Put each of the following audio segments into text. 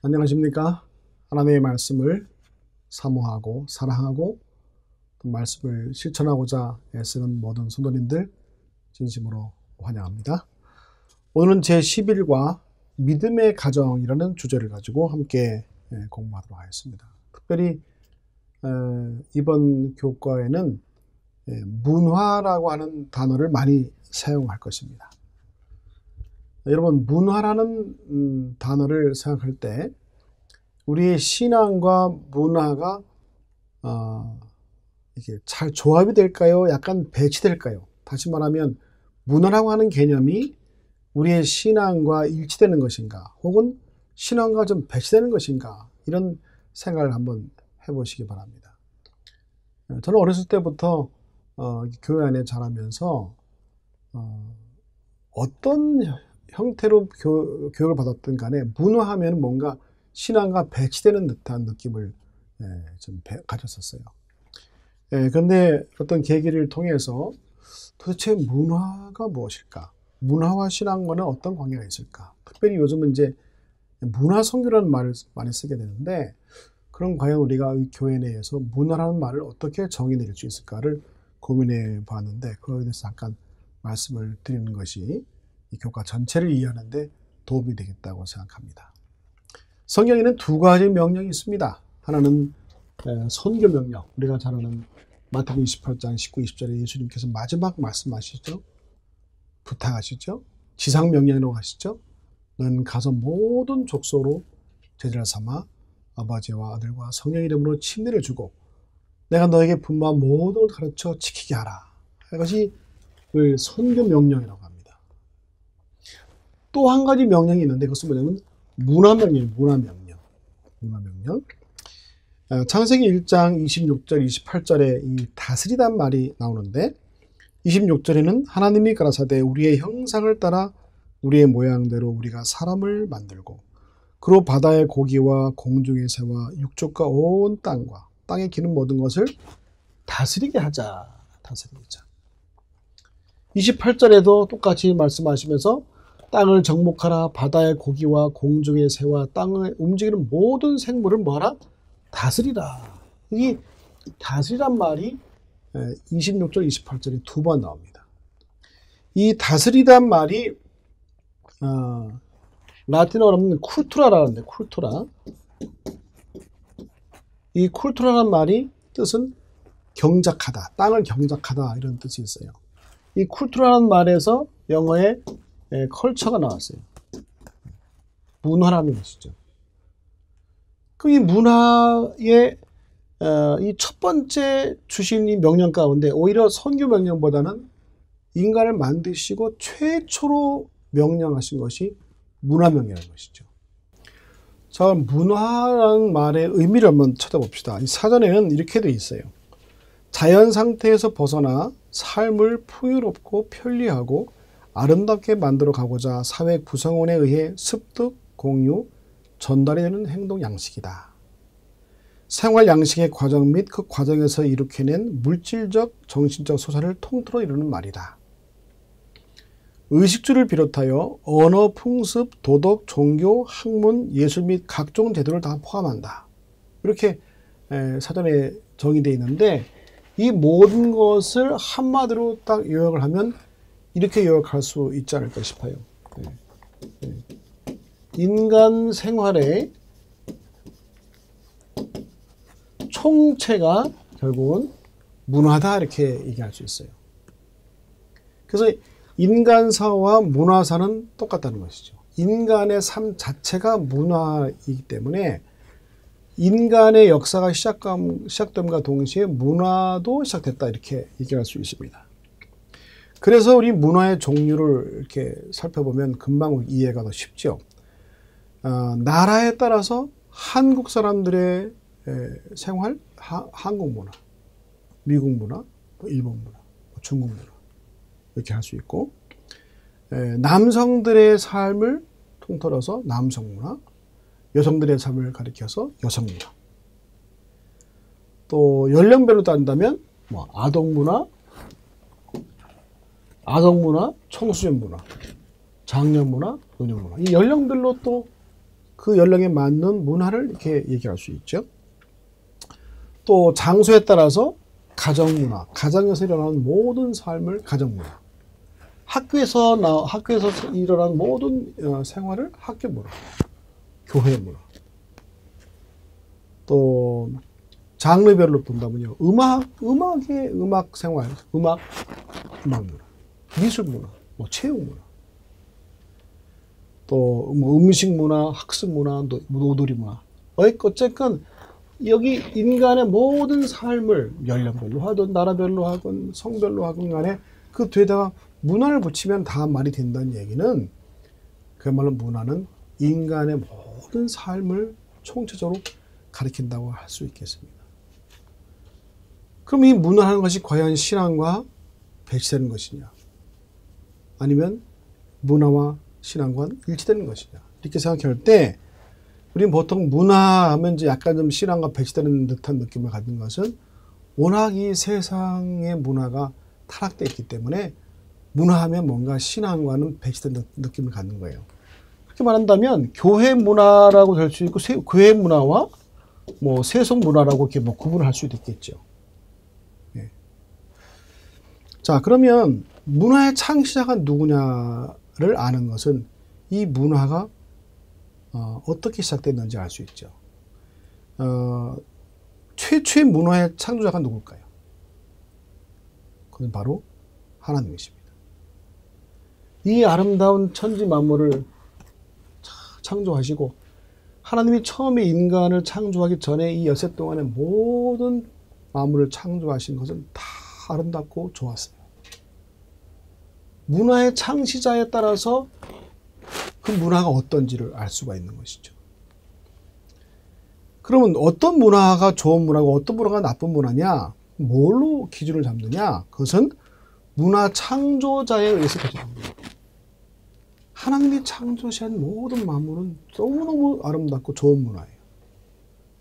안녕하십니까? 하나님의 말씀을 사모하고 사랑하고 또 말씀을 실천하고자 애쓰는 모든 성도님들 진심으로 환영합니다. 오늘은 제11과 믿음의 가정이라는 주제를 가지고 함께 공부하도록 하겠습니다. 특별히 이번 교과에는 문화라고 하는 단어를 많이 사용할 것입니다. 여러분, 문화라는 단어를 생각할 때 우리의 신앙과 문화가 이게 잘 조합이 될까요? 약간 배치될까요? 다시 말하면 문화라고 하는 개념이 우리의 신앙과 일치되는 것인가, 혹은 신앙과 좀 배치되는 것인가, 이런 생각을 한번 해보시기 바랍니다. 저는 어렸을 때부터 교회 안에 자라면서 어떤 형태로 교육을 받았든 간에 문화하면 뭔가 신앙과 배치되는 듯한 느낌을 좀 가졌었어요. 그런데 어떤 계기를 통해서 도대체 문화가 무엇일까? 문화와 신앙과는 어떤 관계가 있을까? 특별히 요즘은 이제 문화 선교라는 말을 많이 쓰게 되는데, 그럼 과연 우리가 이 교회 내에서 문화라는 말을 어떻게 정의 내릴 수 있을까를 고민해 봤는데, 그거에 대해서 잠깐 말씀을 드리는 것이 이 교과 전체를 이해하는 데 도움이 되겠다고 생각합니다. 성경에는 두 가지 명령이 있습니다. 하나는 선교 명령, 우리가 잘 아는 마태복음 28장 19, 20절에 예수님께서 마지막 말씀하시죠. 부탁하시죠. 지상 명령이라고 하시죠. 너는 가서 모든 족속으로 제자를 삼아 아버지와 아들과 성령 이름으로 침례를 주고 내가 너에게 분부한 모든 것을 가르쳐 지키게 하라. 이것이 그 선교 명령이라고 합니다. 또 한 가지 명령이 있는데 그것은 뭐냐면 문화명령. 창세기 1장 26절 28절에 이 다스리단 말이 나오는데, 26절에는 하나님이 가라사대 우리의 형상을 따라 우리의 모양대로 우리가 사람을 만들고 그로 바다의 고기와 공중의 새와 육족과 온 땅과 땅에 기는 모든 것을 다스리게 하자. 28절에도 똑같이 말씀하시면서 땅을 정복하라. 바다의 고기와 공중의 새와 땅을 움직이는 모든 생물을 뭐하라? 다스리라. 이 다스리란 말이 26절, 28절에 두 번 나옵니다. 이 다스리란 말이 라틴어로 하면 쿨투라라는데, 쿨투라. 이 쿨투라란 말이 뜻은 경작하다, 땅을 경작하다, 이런 뜻이 있어요. 이 쿨투라라는 말에서 영어에 컬처가 나왔어요. 문화라는 것이죠. 그 이 문화의 이 첫 번째 주신 이 명령 가운데 오히려 선교 명령보다는 인간을 만드시고 최초로 명령하신 것이 문화명령인 것이죠. 자, 문화라는 말의 의미를 한번 찾아봅시다. 이 사전에는 이렇게 되어 있어요. 자연 상태에서 벗어나 삶을 풍요롭고 편리하고 아름답게 만들어 가고자 사회 구성원에 의해 습득, 공유, 전달이 되는 행동 양식이다. 생활 양식의 과정 및 그 과정에서 이룩해낸 물질적, 정신적 소사를 통틀어 이루는 말이다. 의식주를 비롯하여 언어, 풍습, 도덕, 종교, 학문, 예술 및 각종 제도를 다 포함한다. 이렇게 사전에 정의되어 있는데, 이 모든 것을 한마디로 딱 요약을 하면 이렇게 요약할 수 있지 않을까 싶어요. 인간 생활의 총체가 결국은 문화다, 이렇게 얘기할 수 있어요. 그래서 인간사와 문화사는 똑같다는 것이죠. 인간의 삶 자체가 문화이기 때문에 인간의 역사가 시작됨과 동시에 문화도 시작됐다, 이렇게 얘기할 수 있습니다. 그래서 우리 문화의 종류를 이렇게 살펴보면 금방 이해가 더 쉽죠. 나라에 따라서 한국 사람들의 생활, 한국 문화, 미국 문화, 일본 문화, 중국 문화, 이렇게 할 수 있고, 남성들의 삶을 통틀어서 남성 문화, 여성들의 삶을 가리켜서 여성 문화, 또 연령별로 따진다면 뭐 아동 문화, 청소년 문화, 장년 문화, 노년 문화, 이 연령별로 또 그 연령에 맞는 문화를 이렇게 얘기할 수 있죠. 또 장소에 따라서 가정문화, 가정에서 일어나는 모든 삶을 가정문화, 학교에서 일어나는 모든 생활을 학교문화, 교회문화, 또 장르별로 본다면요, 음악 생활, 음악 문화, 미술 문화, 뭐 체육 문화, 또 뭐 음식 문화, 학습 문화, 노돌이 문화. 어쨌건 여기 인간의 모든 삶을 연령별로 하든 나라별로 하든 성별로 하든 간에 그 뒤에다가 문화를 붙이면 다 말이 된다는 얘기는, 그야말로 문화는 인간의 모든 삶을 총체적으로 가리킨다고 할 수 있겠습니다. 그럼 이 문화라는 것이 과연 신앙과 배치되는 것이냐, 아니면 문화와 신앙과는 일치되는 것이냐, 이렇게 생각할 때 우리는 보통 문화하면 이제 약간 좀 신앙과 배치되는 듯한 느낌을 갖는 것은 워낙 이 세상의 문화가 타락되어 있기 때문에 문화하면 뭔가 신앙과는 배치된 느낌을 갖는 거예요. 그렇게 말한다면 교회 문화라고 될 수 있고 교회 문화와 뭐 세속 문화라고 이렇게 뭐 구분을 할 수도 있겠죠. 예. 자, 그러면 문화의 창시자가 누구냐를 아는 것은 이 문화가 어떻게 시작됐는지 알 수 있죠. 최초의 문화의 창조자가 누굴까요? 그건 바로 하나님이십니다. 이 아름다운 천지 만물을 창조하시고, 하나님이 처음에 인간을 창조하기 전에 이 여세 동안의 모든 만물을 창조하신 것은 다 아름답고 좋았어요. 문화의 창시자에 따라서 그 문화가 어떤지를 알 수가 있는 것이죠. 그러면 어떤 문화가 좋은 문화고 어떤 문화가 나쁜 문화냐, 뭘로 기준을 잡느냐, 그것은 문화 창조자에 의해서 결정합니다. 하나님이 창조하신 모든 만물은 너무너무 아름답고 좋은 문화예요.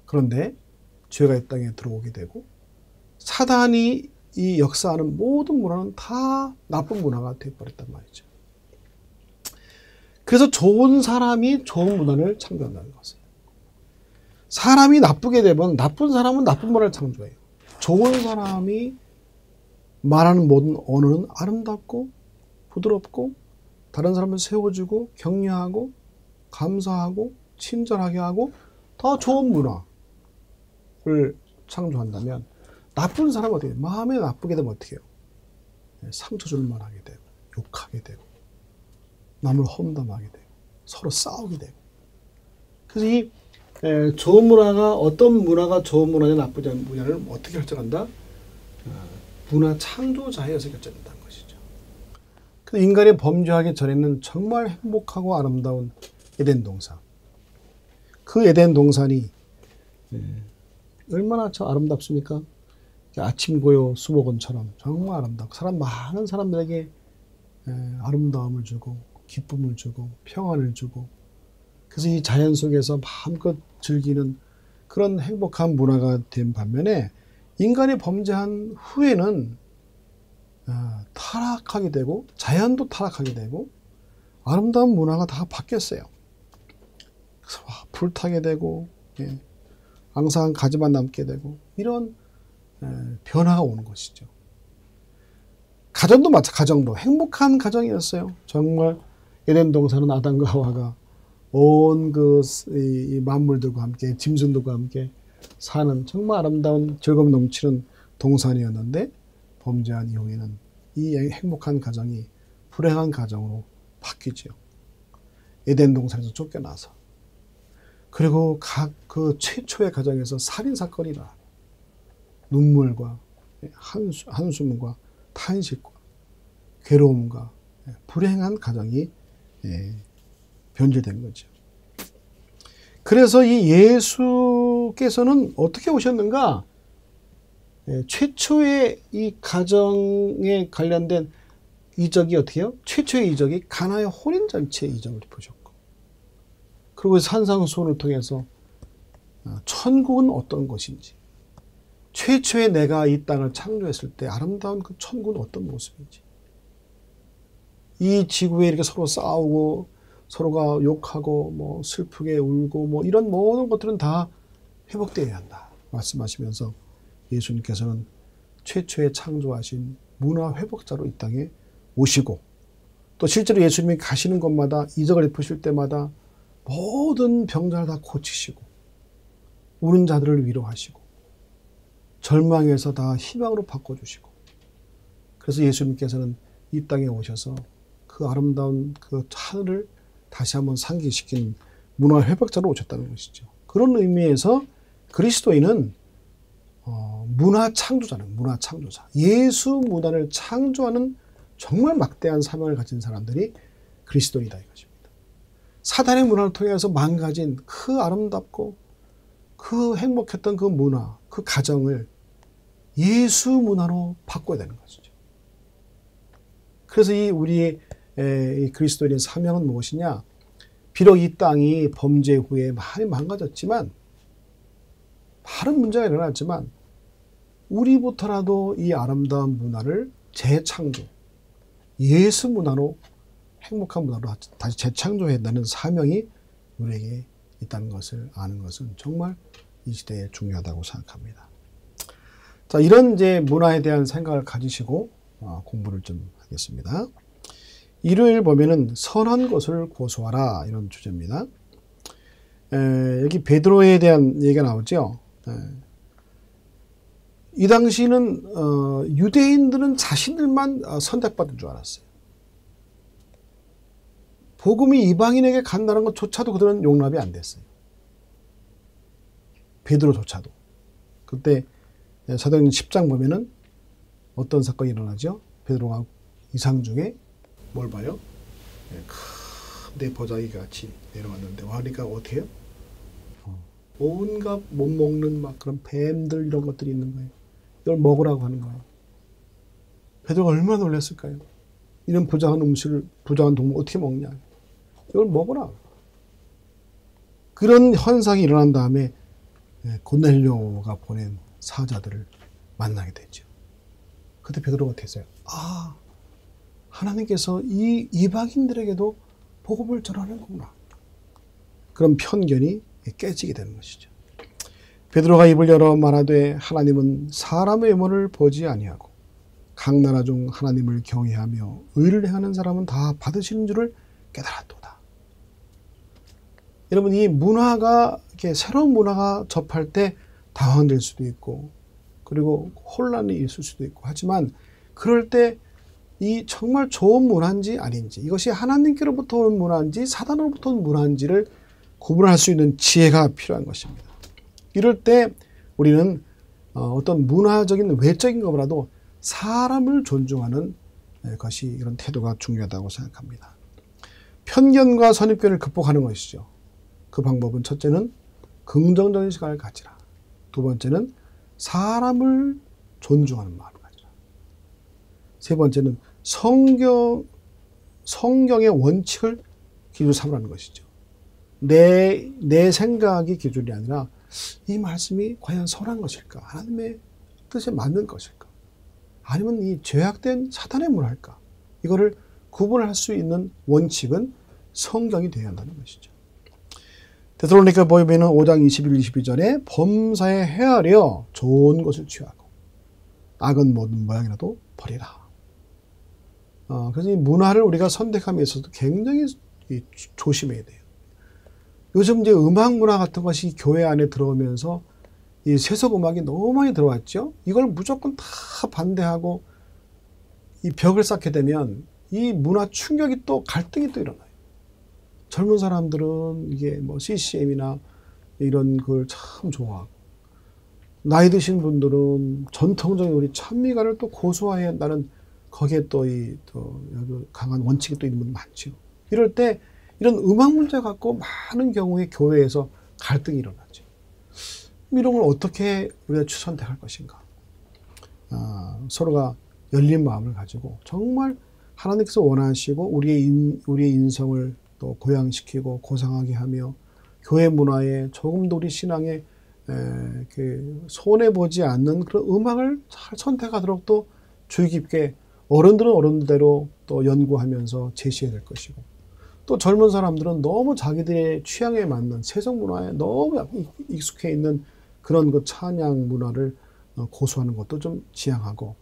그런데 죄가 이 땅에 들어오게 되고 사단이 이 역사하는 모든 문화는 다 나쁜 문화가 되어버렸단 말이죠. 그래서 좋은 사람이 좋은 문화를 창조한다는 것이에요. 사람이 나쁘게 되면 나쁜 사람은 나쁜 문화를 창조해요. 좋은 사람이 말하는 모든 언어는 아름답고 부드럽고 다른 사람을 세워주고 격려하고 감사하고 친절하게 하고 더 좋은 문화를 창조한다면, 나쁜 사람은 어떻게 해요? 마음에 나쁘게 되면 어떻게 해요? 상처 줄만 하게 되고 욕하게 되고 남을 험담하게 되고 서로 싸우게 되고. 그래서 이 좋은 문화가, 어떤 문화가 좋은 문화냐 나쁘지 않은 문화를 어떻게 결정한다? 문화 창조자에 의해서 결정된다는 것이죠. 그래서 인간이 범죄하기 전에는 정말 행복하고 아름다운 에덴 동산. 그 에덴 동산이 얼마나 참 아름답습니까? 아침 고요 수목원처럼 정말 아름답고 많은 사람들에게 아름다움을 주고 기쁨을 주고 평안을 주고, 그래서 이 자연 속에서 마음껏 즐기는 그런 행복한 문화가 된 반면에, 인간이 범죄한 후에는 타락하게 되고 자연도 타락하게 되고 아름다운 문화가 다 바뀌었어요. 그래서 불타게 되고 앙상한 가지만 남게 되고 이런 변화가 오는 것이죠. 가정도 가정도 행복한 가정이었어요. 정말 에덴 동산은 아담과 하와가 온 이 만물들과 함께 짐승들과 함께 사는 정말 아름다운 즐거움 넘치는 동산이었는데, 범죄한 이후에는 이 행복한 가정이 불행한 가정으로 바뀌죠. 에덴 동산에서 쫓겨나서. 그리고 각 그 최초의 가정에서 살인사건이 일어나고 눈물과 한숨과 탄식과 괴로움과 불행한 가정이 변질된 거죠. 그래서 이 예수께서는 어떻게 오셨는가? 최초의 이 가정에 관련된 이적이 어떻게 해요? 최초의 이적이 가나의 혼인잔치의 이적을 보셨고, 그리고 산상수훈을 통해서 천국은 어떤 것인지, 최초의 내가 이 땅을 창조했을 때 아름다운 그 천국은 어떤 모습인지, 이 지구에 이렇게 서로 싸우고 서로가 욕하고 뭐 슬프게 울고 뭐 이런 모든 것들은 다 회복되어야 한다 말씀하시면서 예수님께서는 최초에 창조하신 문화 회복자로 이 땅에 오시고 또 실제로 예수님이 가시는 곳마다 이적을 베푸실 때마다 모든 병자를 다 고치시고 우는 자들을 위로하시고 절망에서 다 희망으로 바꿔주시고 그래서 예수님께서는 이 땅에 오셔서 그 아름다운 그 하늘을 다시 한번 상기시킨 문화 회복자로 오셨다는 것이죠. 그런 의미에서 그리스도인은 문화 창조자는 문화 창조자. 예수 문화를 창조하는 정말 막대한 사명을 가진 사람들이 그리스도인이다 이것입니다. 사단의 문화를 통해서 망가진 그 아름답고 그 행복했던 그 문화, 그 가정을 예수 문화로 바꿔야 되는 것이죠. 그래서 우리의 그리스도인의 사명은 무엇이냐? 비록 이 땅이 범죄 후에 많이 망가졌지만 많은 문제가 일어났지만 우리부터라도 이 아름다운 문화를 재창조, 예수 문화로 행복한 문화로 다시 재창조해야 한다는 사명이 우리에게 있다는 것을 아는 것은 정말 이 시대에 중요하다고 생각합니다. 자, 이런 이제 문화에 대한 생각을 가지시고 공부를 좀 하겠습니다. 일요일 보면은 선한 것을 고수하라 이런 주제입니다. 여기 베드로에 대한 얘기가 나오죠. 이 당시는 유대인들은 자신들만 선택받은 줄 알았어요. 복음이 이방인에게 간다는 것조차도 그들은 용납이 안 됐어요. 베드로조차도. 그때 사도행전 10장 보면은 어떤 사건이 일어나죠? 베드로가 이상 중에 뭘 봐요? 큰 보자기 같이 내려왔는데 와니까 어떻게 해요? 온갖 못 먹는 막 그런 뱀들 이런 것들이 있는 거예요. 이걸 먹으라고 하는 거예요. 베드로가 얼마나 놀랐을까요? 이런 부정한 음식을, 부정한 동물 어떻게 먹냐? 이걸 먹어라. 그런 현상이 일어난 다음에 고넬료가 보낸 사자들을 만나게 됐죠. 그때 베드로가 됐어요. 아, 하나님께서 이 이방인들에게도 복음을 전하는구나. 그런 편견이 깨지게 되는 것이죠. 베드로가 입을 열어 말하되 하나님은 사람의 외모를 보지 아니하고 각 나라 중 하나님을 경외하며 의를 행하는 사람은 다 받으시는 줄을 깨달았도다. 여러분, 이 문화가 이렇게 새로운 문화가 접할 때 당황될 수도 있고 그리고 혼란이 있을 수도 있고 하지만 그럴 때 이 정말 좋은 문화인지 아닌지 이것이 하나님께로부터 온 문화인지 사단으로부터 온 문화인지를 구분할 수 있는 지혜가 필요한 것입니다. 이럴 때 우리는 어떤 문화적인 외적인 것보다도 사람을 존중하는 것이 이런 태도가 중요하다고 생각합니다. 편견과 선입견을 극복하는 것이죠. 그 방법은 첫째는 긍정적인 시각을 가지라. 두 번째는 사람을 존중하는 마음을 가지라. 세 번째는 성경의 원칙을 기준 삼으라는 것이죠. 내 생각이 기준이 아니라 이 말씀이 과연 선한 것일까? 하나님의 뜻에 맞는 것일까? 아니면 이 죄악된 사단의 문화일까? 이거를 구분할 수 있는 원칙은 성경이 되어야 한다는 것이죠. 데살로니가 보면은 5장 21, 22절에 범사에 헤아려 좋은 것을 취하고 악은 모든 모양이라도 버리라. 그래서 이 문화를 우리가 선택함에 있어서 굉장히 조심해야 돼요. 요즘 이제 음악 문화 같은 것이 교회 안에 들어오면서 이 세속 음악이 너무 많이 들어왔죠. 이걸 무조건 다 반대하고 이 벽을 쌓게 되면 이 문화 충격이 또 갈등이 또 일어나요. 젊은 사람들은 이게 뭐 CCM이나 이런 걸 참 좋아하고 나이 드신 분들은 전통적인 우리 찬미가를 또 고수해야 한다는 거기에 또 강한 원칙이 또 있는 분들 많죠. 이럴 때 이런 음악 문제 갖고 많은 경우에 교회에서 갈등이 일어나죠. 이런 걸 어떻게 우리가 선택할 것인가? 서로가 열린 마음을 가지고 정말 하나님께서 원하시고 우리의 인성을 또 고양시키고 고상하게 하며 교회 문화에 조금 더 우리 신앙에 손해보지 않는 그런 음악을 잘 선택하도록 또 주의 깊게 어른들은 어른대로 또 연구하면서 제시해야 될 것이고 또 젊은 사람들은 너무 자기들의 취향에 맞는 세속 문화에 너무 익숙해 있는 그런 그 찬양 문화를 고수하는 것도 좀 지향하고,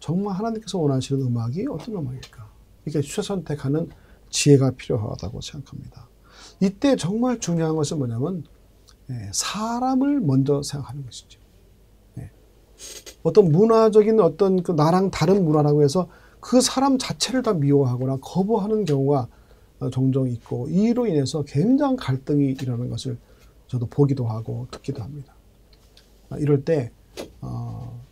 정말 하나님께서 원하시는 음악이 어떤 음악일까? 이렇게 선택하는 지혜가 필요하다고 생각합니다. 이때 정말 중요한 것은 뭐냐면 사람을 먼저 생각하는 것이죠. 어떤 문화적인 어떤 그 나랑 다른 문화라고 해서 그 사람 자체를 다 미워하거나 거부하는 경우가 종종 있고, 이로 인해서 굉장한 갈등이 일어나는 것을 저도 보기도 하고 듣기도 합니다. 이럴 때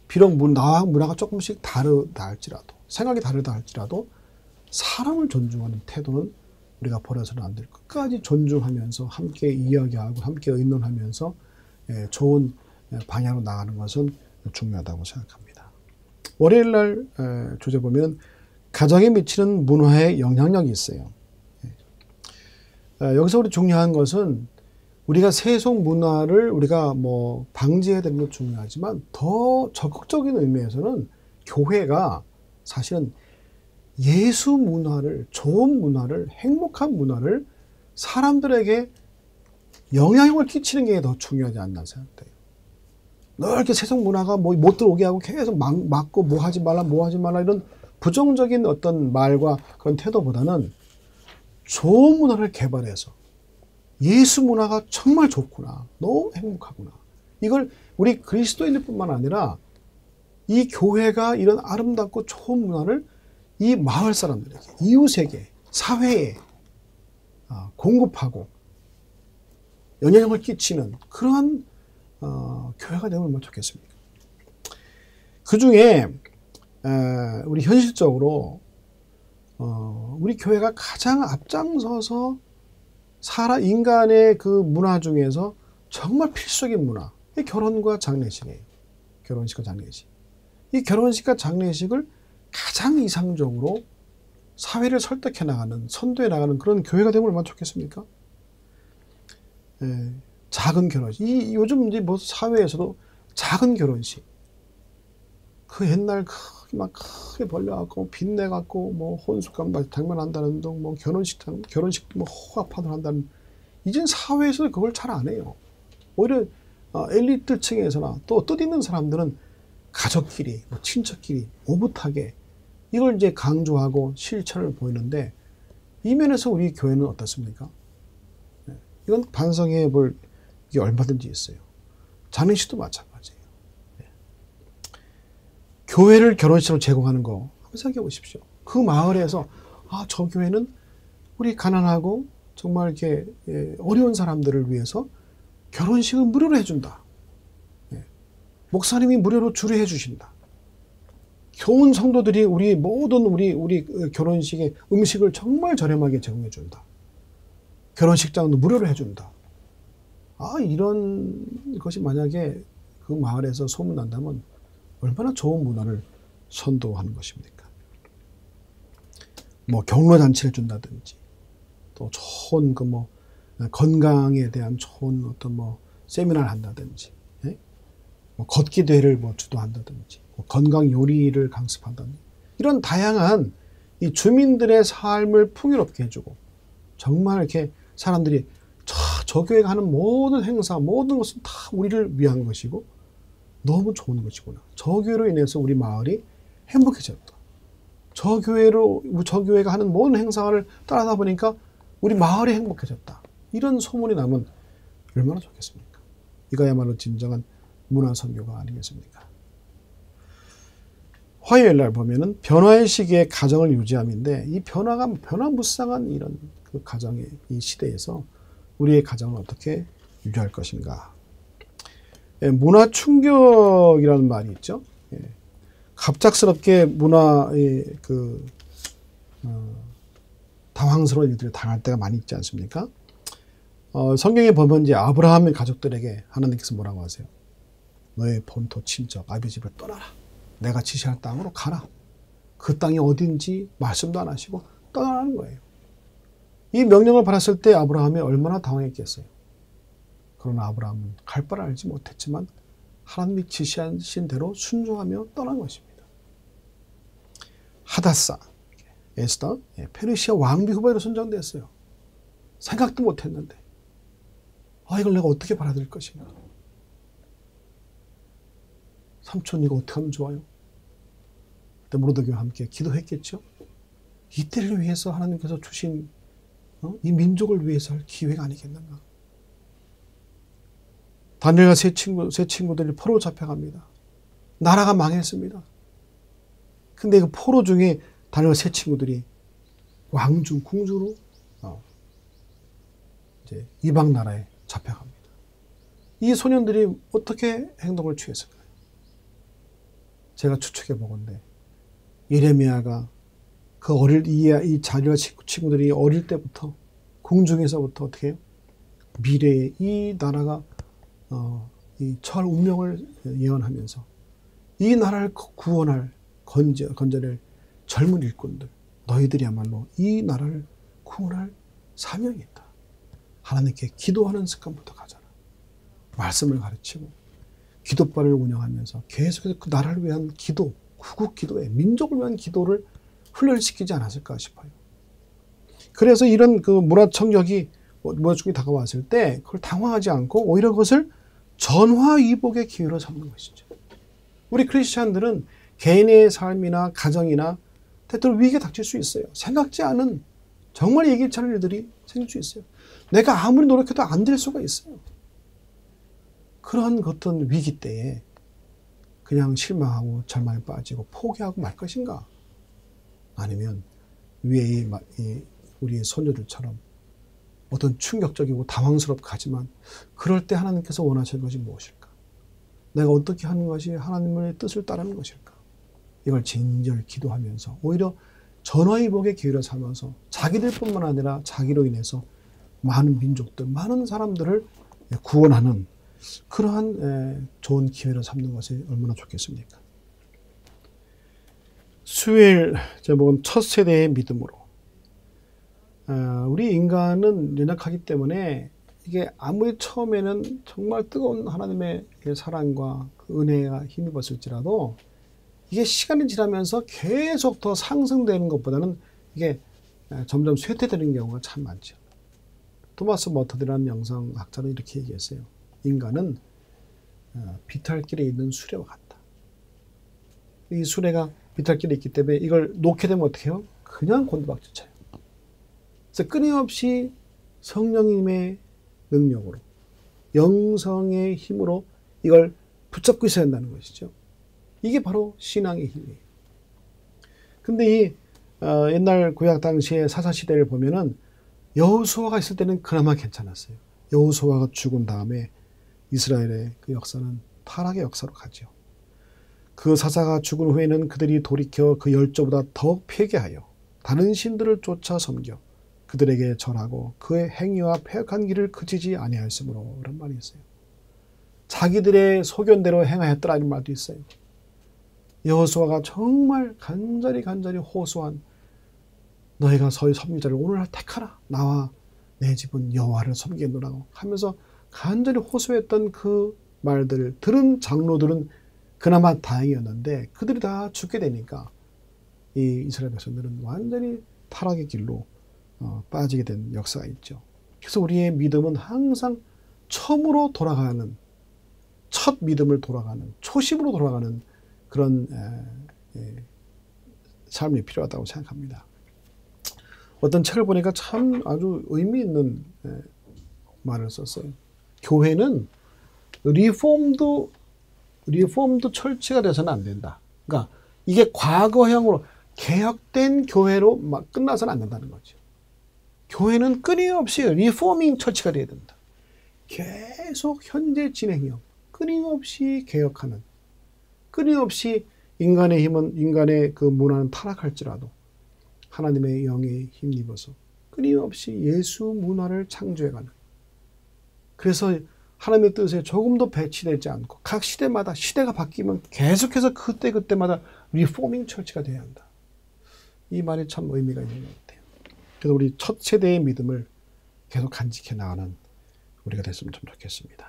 비록 나와 문화가 조금씩 다르다 할지라도, 생각이 다르다 할지라도 사람을 존중하는 태도는 우리가 버려서는 안 될, 끝까지 존중하면서 함께 이야기하고 함께 의논하면서 좋은 방향으로 나가는 것은 중요하다고 생각합니다. 월요일 날 주제 보면 가정에 미치는 문화의 영향력이 있어요. 여기서 우리 중요한 것은 우리가 세속 문화를 우리가 뭐 방지해야 되는 것도 중요하지만, 더 적극적인 의미에서는 교회가 사실은 예수 문화를, 좋은 문화를, 행복한 문화를 사람들에게 영향력을 끼치는 게 더 중요하지 않나 생각돼요. 늘 이렇게 세속 문화가 뭐 못 들어오게 하고 계속 막고 뭐 하지 말라 이런 부정적인 어떤 말과 그런 태도보다는 좋은 문화를 개발해서 예수 문화가 정말 좋구나, 너무 행복하구나, 이걸 우리 그리스도인들 뿐만 아니라 이 교회가 이런 아름답고 좋은 문화를 이 마을 사람들에게, 이웃에게, 사회에 공급하고 영향력을 끼치는 그러한 교회가 되면 얼마나 좋겠습니까? 그 중에 우리 현실적으로 우리 교회가 가장 앞장서서 인간의 그 문화 중에서 정말 필수적인 문화, 이 결혼과 장례식이에요. 결혼식과 장례식. 이 결혼식과 장례식을 가장 이상적으로 사회를 설득해 나가는, 선도해 나가는 그런 교회가 되면 얼마나 좋겠습니까? 작은 결혼식. 요즘 이제 뭐 사회에서도 작은 결혼식. 그 옛날 크게 벌려갖고, 빚내갖고, 뭐, 혼수감 장만한다는 둥, 뭐, 결혼식 뭐, 호화판을 한다는, 이젠 사회에서 그걸 잘 안 해요. 오히려, 엘리트 층에서나 또 뜻있는 사람들은 가족끼리, 뭐 친척끼리 오붓하게 이걸 이제 강조하고 실천을 보이는데, 이 면에서 우리 교회는 어떻습니까? 이건 반성해 볼 게 얼마든지 있어요. 장례식도 마찬가지예요. 교회를 결혼식으로 제공하는 거 한번 생각해 보십시오. 그 마을에서 저 교회는 우리 가난하고 정말 이렇게 어려운 사람들을 위해서 결혼식을 무료로 해준다. 목사님이 무료로 주례해 주신다. 좋은 성도들이 우리 모든 우리 결혼식에 음식을 정말 저렴하게 제공해 준다. 결혼식장도 무료로 해준다. 이런 것이 만약에 그 마을에서 소문난다면 얼마나 좋은 문화를 선도하는 것입니까? 뭐 경로잔치를 준다든지, 또 좋은 건강에 대한 좋은 어떤 세미나를 한다든지, 뭐 걷기 대회를 주도한다든지, 건강 요리를 강습한다든지, 이런 다양한 이 주민들의 삶을 풍요롭게 해주고, 정말 이렇게 사람들이 저 교회가 하는 모든 행사, 모든 것은 다 우리를 위한 것이고 너무 좋은 것이구나. 저 교회로 인해서 우리 마을이 행복해졌다. 저 교회가 하는 모든 행사를 따라다 보니까 우리 마을이 행복해졌다. 이런 소문이 나면 얼마나 좋겠습니까? 이거야말로 진정한 문화 선교가 아니겠습니까? 화요일 날 보면은 변화의 시기에 가정을 유지함인데, 이 변화무쌍한 이런 그 가정의 이 시대에서 우리의 가정을 어떻게 유지할 것인가. 문화 충격이라는 말이 있죠. 갑작스럽게 문화의 당황스러운 일들을 당할 때가 많이 있지 않습니까? 성경에 보면 이제 아브라함의 가족들에게 하나님께서 뭐라고 하세요? 너의 본토 친척 아비 집을 떠나라. 내가 지시할 땅으로 가라. 그 땅이 어딘지 말씀도 안 하시고 떠나라는 거예요. 이 명령을 받았을 때 아브라함이 얼마나 당황했겠어요. 그러나 아브라함은 갈 바를 알지 못했지만 하나님이 지시하신 대로 순종하며 떠난 것입니다. 하닷사, 에스더, 페르시아 왕비 후보로 선정됐어요. 생각도 못했는데 이걸 내가 어떻게 받아들일 것인가. 삼촌 이거 어떻게 하면 좋아요? 그때 모르드게와 함께 기도했겠죠. 이때를 위해서 하나님께서 주신 이 민족을 위해서 할 기회가 아니겠는가. 다니엘과 세 친구들이 포로 잡혀갑니다. 나라가 망했습니다. 근데 그 포로 중에 다니엘과 세 친구들이 왕중 궁주로 이제 이방 나라에 잡혀갑니다. 이 소년들이 어떻게 행동을 취했을까요? 제가 추측해 보건대 예레미야가 그 이 자녀와 친구들이 어릴 때부터 궁중에서부터 어떻게 해요? 미래에 이 나라가 이 처할 운명을 예언하면서 이 나라를 구원할 건져낼 젊은 일꾼들, 너희들이야말로 이 나라를 구원할 사명이 있다. 하나님께 기도하는 습관부터 가져라. 말씀을 가르치고 기도반을 운영하면서 계속해서 그 나라를 위한 기도, 구국 기도에 민족을 위한 기도를 훈련시키지 않았을까 싶어요. 그래서 이런 그 문화충격이 다가왔을 때 그걸 당황하지 않고 오히려 그것을 전화위복의 기회로 삼는 것이죠. 우리 크리스찬들은 개인의 삶이나 가정이나 때때로 위기가 닥칠 수 있어요. 생각지 않은 정말 예기치 않은 일들이 생길 수 있어요. 내가 아무리 노력해도 안 될 수가 있어요. 그런 어떤 위기 때에 그냥 실망하고 절망에 빠지고 포기하고 말 것인가? 아니면 위에 우리의 소녀들처럼 어떤 충격적이고 당황스럽고 하지만 그럴 때 하나님께서 원하시는 것이 무엇일까? 내가 어떻게 하는 것이 하나님의 뜻을 따르는 것일까? 이걸 진지하게 기도하면서 오히려 전화위복의 기회를 삼아서 자기들뿐만 아니라 자기로 인해서 많은 민족들, 많은 사람들을 구원하는 그러한 좋은 기회를 삼는 것이 얼마나 좋겠습니까? 수요일 제목은 첫 세대의 믿음으로. 우리 인간은 연약하기 때문에 이게 아무리 처음에는 정말 뜨거운 하나님의 사랑과 그 은혜가 힘입었을지라도 이게 시간이 지나면서 계속 더 상승되는 것보다는 이게 점점 쇠퇴되는 경우가 참 많죠. 토마스 머터드라는 영성학자는 이렇게 얘기했어요. 인간은 비탈길에 있는 수레와 같다. 이 수레가 비탈길에 있기 때문에 이걸 놓게 되면 어떻게 해요? 그냥 곤두박질 쳐요. 그래서 끊임없이 성령님의 능력으로 영성의 힘으로 이걸 붙잡고 있어야 한다는 것이죠. 이게 바로 신앙의 힘이에요. 근데 이 옛날 구약 당시의 사사시대를 보면은 여호수아가 있을 때는 그나마 괜찮았어요. 여호수아가 죽은 다음에 이스라엘의 그 역사는 타락의 역사로 가죠. 그 사사가 죽은 후에는 그들이 돌이켜 그 열조보다 더욱 폐괴하여 다른 신들을 쫓아 섬겨 그들에게 절하고 그의 행위와 패역한 길을 그치지 아니하였으므로 그런 말이 있어요. 자기들의 소견대로 행하였더라는 말도 있어요. 여호수아가 정말 간절히 호소한 너희가 서의 섬기자를 오늘날 택하라. 나와 내 집은 여호와를 섬기노라고 하면서 간절히 호소했던 그 말들을 들은 장로들은 그나마 다행이었는데 그들이 다 죽게 되니까 이 이스라엘 백성들은 완전히 타락의 길로 빠지게 된 역사가 있죠. 그래서 우리의 믿음은 항상 처음으로 돌아가는, 첫 믿음을 돌아가는, 초심으로 돌아가는 그런 삶이 필요하다고 생각합니다. 어떤 책을 보니까 참 아주 의미 있는 말을 썼어요. 교회는 리폼드 철치가 돼서는 안 된다. 그러니까 이게 과거형으로 개혁된 교회로 막 끝나서는 안 된다는 거죠. 교회는 끊임없이 리포밍 철치가 돼야 된다. 계속 현재 진행형, 끊임없이 개혁하는, 끊임없이 인간의 힘은, 인간의 그 문화는 타락할지라도 하나님의 영에 힘입어서 끊임없이 예수 문화를 창조해가는. 그래서 하나님의 뜻에 조금도 배치되지 않고 각 시대마다 시대가 바뀌면 계속해서 그때마다 리포밍 철치가 돼야 한다. 이 말이 참 의미가 있는 것 같아요. 그래서 우리 첫 세대의 믿음을 계속 간직해 나가는 우리가 됐으면 좀 좋겠습니다.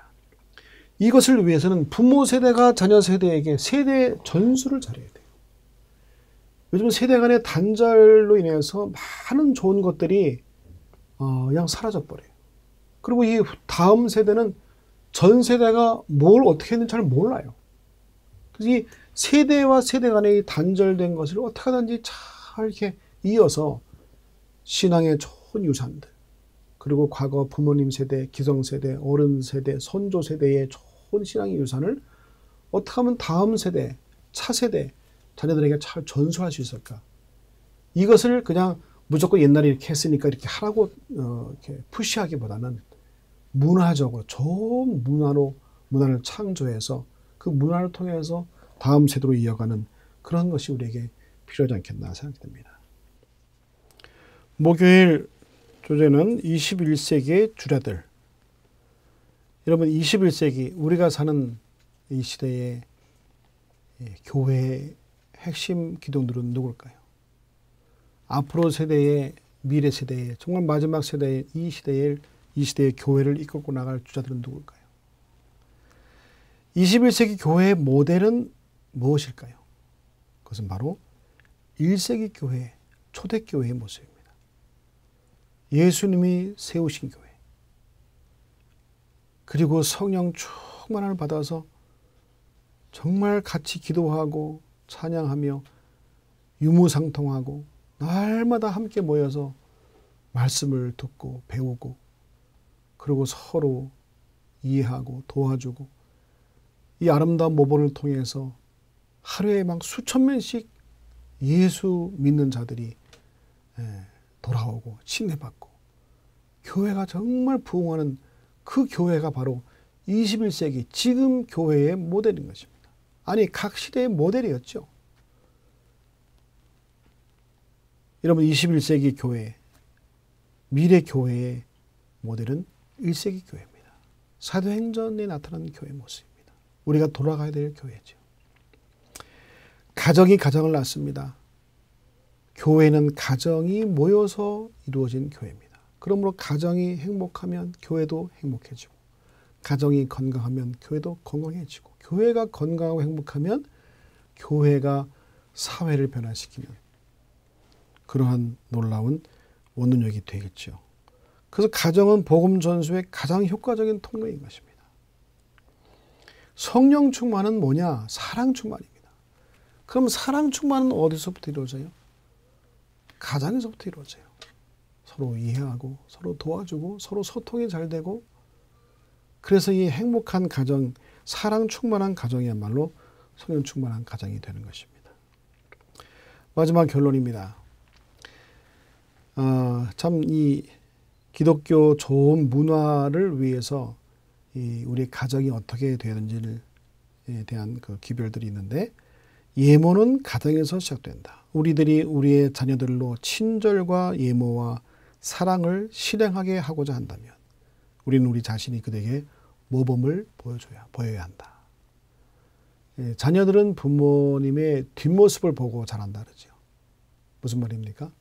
이것을 위해서는 부모 세대가 자녀 세대에게 세대 전수를 잘해야 돼요. 요즘 세대 간의 단절로 인해서 많은 좋은 것들이 그냥 사라져버려요. 그리고 이 다음 세대는 전 세대가 뭘 어떻게 했는지 잘 몰라요. 그래서 이 세대와 세대 간의 단절된 것을 어떻게 하든지 잘 이렇게 이어서 신앙의 좋은 유산들, 그리고 과거 부모님 세대, 기성세대, 어른 세대, 선조 세대의 좋은 신앙의 유산을 어떻게 하면 다음 세대, 차세대 자녀들에게 잘 전수할 수 있을까? 이것을 그냥 무조건 옛날에 이렇게 했으니까 이렇게 하라고 이렇게 푸시하기보다는 문화적으로 좋은 문화를 창조해서 그 문화를 통해서 다음 세대로 이어가는 그런 것이 우리에게 필요하지 않겠나 생각됩니다. 목요일 주제는 21세기의 주례들. 여러분, 21세기 우리가 사는 이 시대의 교회의 핵심 기둥들은 누굴까요? 앞으로 세대의, 미래 세대의, 정말 마지막 세대의 이 시대의 교회를 이끌고 나갈 주자들은 누굴까요? 21세기 교회의 모델은 무엇일까요? 그것은 바로 1세기 교회, 초대교회의 모습입니다. 예수님이 세우신 교회, 그리고 성령 충만함을 받아서 정말 같이 기도하고 찬양하며 유무상통하고 날마다 함께 모여서 말씀을 듣고 배우고, 그리고 서로 이해하고 도와주고, 이 아름다운 모범을 통해서 하루에 막 수천 명씩 예수 믿는 자들이 돌아오고 침례받고 교회가 정말 부흥하는 그 교회가 바로 21세기 지금 교회의 모델인 것입니다. 아니, 각 시대의 모델이었죠. 여러분, 21세기 교회, 미래 교회의 모델은 1세기 교회입니다. 사도행전에 나타난 교회 모습입니다. 우리가 돌아가야 될 교회죠. 가정이 가정을 낳습니다. 교회는 가정이 모여서 이루어진 교회입니다. 그러므로 가정이 행복하면 교회도 행복해지고, 가정이 건강하면 교회도 건강해지고, 교회가 건강하고 행복하면 교회가 사회를 변화시키는 그러한 놀라운 원동력이 되겠죠. 그래서 가정은 복음 전수의 가장 효과적인 통로인 것입니다. 성령 충만은 뭐냐? 사랑 충만입니다. 그럼 사랑 충만은 어디서부터 이루어져요? 가정에서부터 이루어져요. 서로 이해하고 서로 도와주고 서로 소통이 잘 되고, 그래서 이 행복한 가정, 사랑 충만한 가정이야말로 성령 충만한 가정이 되는 것입니다. 마지막 결론입니다. 참 이 기독교 좋은 문화를 위해서 우리 가정이 어떻게 되는지에 대한 그 기별들이 있는데, 예모는 가정에서 시작된다. 우리들이 우리의 자녀들로 친절과 예모와 사랑을 실행하게 하고자 한다면 우리는 우리 자신이 그들에게 모범을 보여야 한다. 자녀들은 부모님의 뒷모습을 보고 자란다 그러죠. 무슨 말입니까?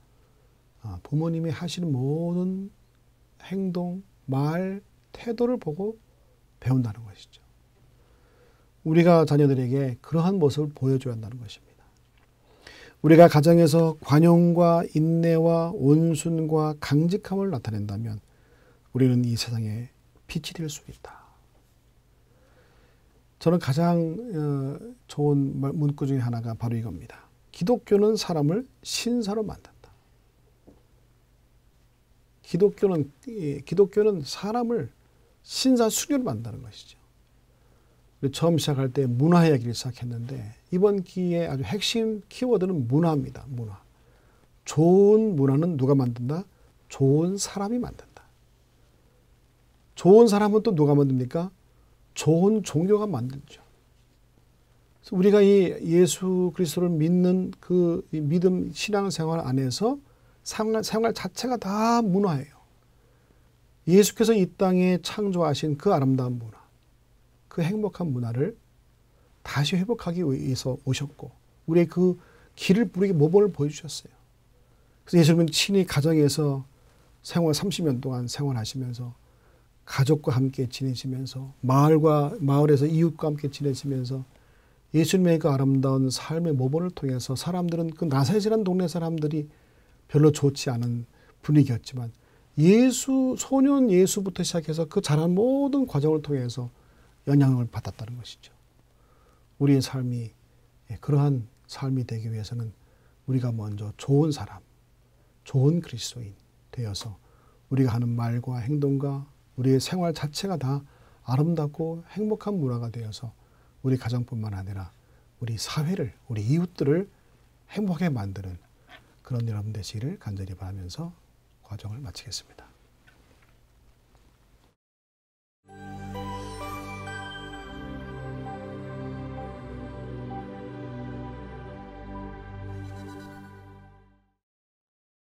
부모님이 하시는 모든 행동, 말, 태도를 보고 배운다는 것이죠. 우리가 자녀들에게 그러한 모습을 보여줘야 한다는 것입니다. 우리가 가정에서 관용과 인내와 온순과 강직함을 나타낸다면 우리는 이 세상에 빛이 될 수 있다. 저는 가장 좋은 문구 중에 하나가 바로 이겁니다. 기독교는 사람을 신사로 만든다. 기독교는 사람을 신사 수녀로 만드는 것이죠. 처음 시작할 때 문화 이야기를 시작했는데, 이번 기회의 아주 핵심 키워드는 문화입니다. 문화. 좋은 문화는 누가 만든다? 좋은 사람이 만든다. 좋은 사람은 또 누가 만듭니까? 좋은 종교가 만들죠. 그래서 우리가 이 예수 그리스도를 믿는 그 믿음 신앙생활 안에서 생활 자체가 다 문화예요. 예수께서 이 땅에 창조하신 그 아름다운 문화, 그 행복한 문화를 다시 회복하기 위해서 오셨고, 우리의 그 길을 우리에게 모범을 보여주셨어요. 그래서 예수님은 친히 가정에서 30년 동안 생활하시면서 가족과 함께 지내시면서 마을에서 이웃과 함께 지내시면서 예수님의 그 아름다운 삶의 모범을 통해서 사람들은 그 나사렛이라는 동네 사람들이 별로 좋지 않은 분위기였지만 소년 예수부터 시작해서 그 자란 모든 과정을 통해서 영향을 받았다는 것이죠. 우리의 삶이 그러한 삶이 되기 위해서는 우리가 먼저 좋은 사람, 좋은 그리스도인 되어서 우리가 하는 말과 행동과 우리의 생활 자체가 다 아름답고 행복한 문화가 되어서 우리 가정뿐만 아니라 우리 사회를, 우리 이웃들을 행복하게 만드는 그런 여러분 되시기를 간절히 바라면서 과정을 마치겠습니다.